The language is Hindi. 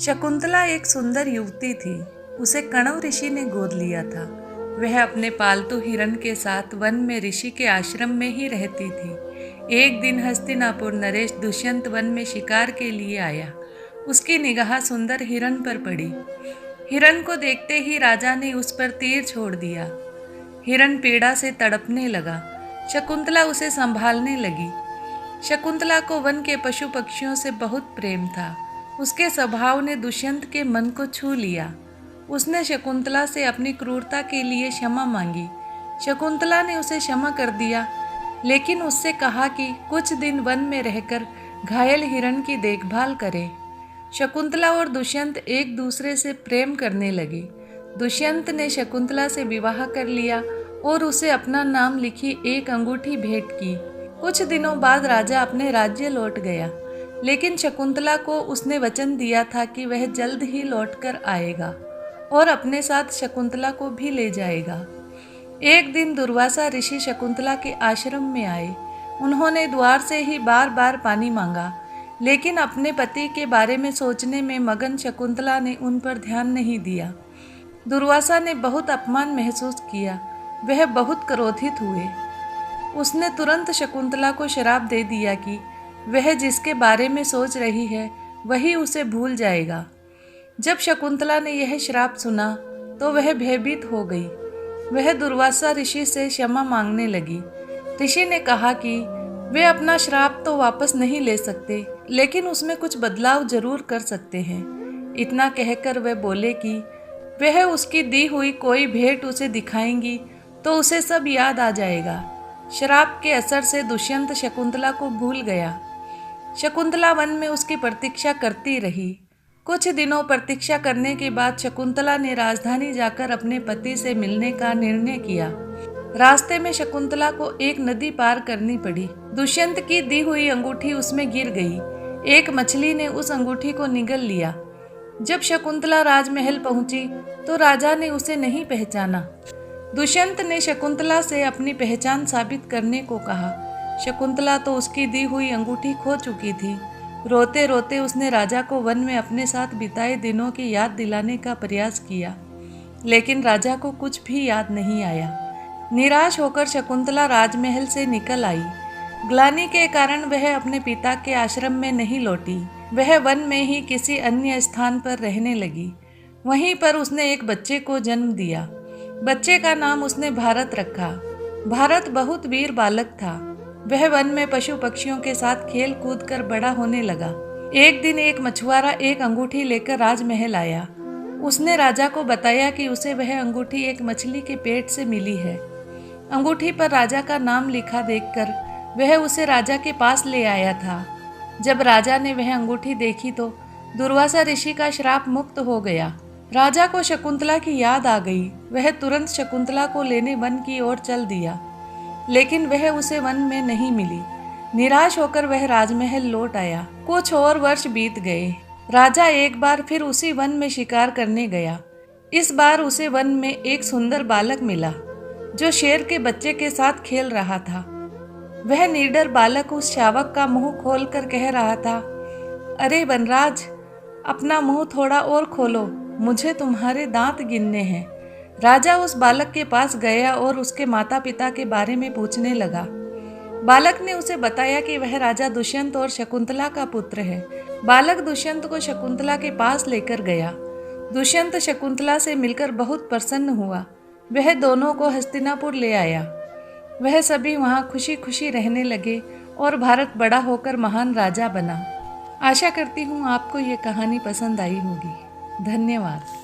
शकुंतला एक सुंदर युवती थी। उसे कणव ऋषि ने गोद लिया था। वह अपने पालतू हिरण के साथ वन में ऋषि के आश्रम में ही रहती थी। एक दिन हस्तिनापुर नरेश दुष्यंत वन में शिकार के लिए आया। उसकी निगाह सुंदर हिरण पर पड़ी। हिरण को देखते ही राजा ने उस पर तीर छोड़ दिया। हिरण पीड़ा से तड़पने लगा। शकुंतला उसे संभालने लगी। शकुंतला को वन के पशु पक्षियों से बहुत प्रेम था। उसके स्वभाव ने दुष्यंत के मन को छू लिया। उसने शकुंतला से अपनी क्रूरता के लिए क्षमा मांगी। शकुंतला ने उसे क्षमा कर दिया, लेकिन उससे कहा कि कुछ दिन वन में रहकर घायल हिरण की देखभाल करे। शकुंतला और दुष्यंत एक दूसरे से प्रेम करने लगे। दुष्यंत ने शकुंतला से विवाह कर लिया और उसे अपना नाम लिखी एक अंगूठी भेंट की। कुछ दिनों बाद राजा अपने राज्य लौट गया, लेकिन शकुंतला को उसने वचन दिया था कि वह जल्द ही लौटकर आएगा और अपने साथ शकुंतला को भी ले जाएगा। एक दिन दुर्वासा ऋषि शकुंतला के आश्रम में आए। उन्होंने द्वार से ही बार बार पानी मांगा, लेकिन अपने पति के बारे में सोचने में मगन शकुंतला ने उन पर ध्यान नहीं दिया। दुर्वासा ने बहुत अपमान महसूस किया। वह बहुत क्रोधित हुए। उसने तुरंत शकुंतला को श्राप दे दिया कि वह जिसके बारे में सोच रही है वही उसे भूल जाएगा। जब शकुंतला ने यह श्राप सुना तो वह भयभीत हो गई। वह दुर्वासा ऋषि से क्षमा मांगने लगी। ऋषि ने कहा कि वे अपना श्राप तो वापस नहीं ले सकते, लेकिन उसमें कुछ बदलाव जरूर कर सकते हैं। इतना कहकर वे बोले कि वह उसकी दी हुई कोई भेंट उसे दिखाएंगी तो उसे सब याद आ जाएगा। श्राप के असर से दुष्यंत शकुंतला को भूल गया। शकुंतला वन में उसकी प्रतीक्षा करती रही। कुछ दिनों प्रतीक्षा करने के बाद शकुंतला ने राजधानी जाकर अपने पति से मिलने का निर्णय किया। रास्ते में शकुंतला को एक नदी पार करनी पड़ी। दुष्यंत की दी हुई अंगूठी उसमें गिर गई। एक मछली ने उस अंगूठी को निगल लिया। जब शकुंतला राजमहल पहुंची तो राजा ने उसे नहीं पहचाना। दुष्यंत ने शकुंतला से अपनी पहचान साबित करने को कहा। शकुंतला तो उसकी दी हुई अंगूठी खो चुकी थी। रोते रोते उसने राजा को वन में अपने साथ बिताए दिनों की याद दिलाने का प्रयास किया, लेकिन राजा को कुछ भी याद नहीं आया। निराश होकर शकुंतला राजमहल से निकल आई। ग्लानि के कारण वह अपने पिता के आश्रम में नहीं लौटी। वह वन में ही किसी अन्य स्थान पर रहने लगी। वहीं पर उसने एक बच्चे को जन्म दिया। बच्चे का नाम उसने भारत रखा। भारत बहुत वीर बालक था। वह वन में पशु पक्षियों के साथ खेल कूद कर बड़ा होने लगा। एक दिन एक मछुआरा एक अंगूठी लेकर राजमहल आया। उसने राजा को बताया कि उसे वह अंगूठी एक मछली के पेट से मिली है। अंगूठी पर राजा का नाम लिखा देखकर वह उसे राजा के पास ले आया था। जब राजा ने वह अंगूठी देखी तो दुर्वासा ऋषि का श्राप मुक्त हो गया। राजा को शकुंतला की याद आ गई। वह तुरंत शकुंतला को लेने वन की ओर चल दिया, लेकिन वह उसे वन में नहीं मिली। निराश होकर वह राजमहल लौट आया। कुछ और वर्ष बीत गए। राजा एक बार फिर उसी वन में शिकार करने गया। इस बार उसे वन में एक सुंदर बालक मिला जो शेर के बच्चे के साथ खेल रहा था। वह निडर बालक उस शावक का मुंह खोलकर कह रहा था, अरे वनराज, अपना मुंह थोड़ा और खोलो, मुझे तुम्हारे दांत गिनने हैं। राजा उस बालक के पास गया और उसके माता पिता के बारे में पूछने लगा। बालक ने उसे बताया कि वह राजा दुष्यंत और शकुंतला का पुत्र है। बालक दुष्यंत को शकुंतला के पास लेकर गया। दुष्यंत शकुंतला से मिलकर बहुत प्रसन्न हुआ। वह दोनों को हस्तिनापुर ले आया। वह सभी वहाँ खुशी खुशी रहने लगे और भारत बड़ा होकर महान राजा बना। आशा करती हूँ आपको ये कहानी पसंद आई होगी। धन्यवाद।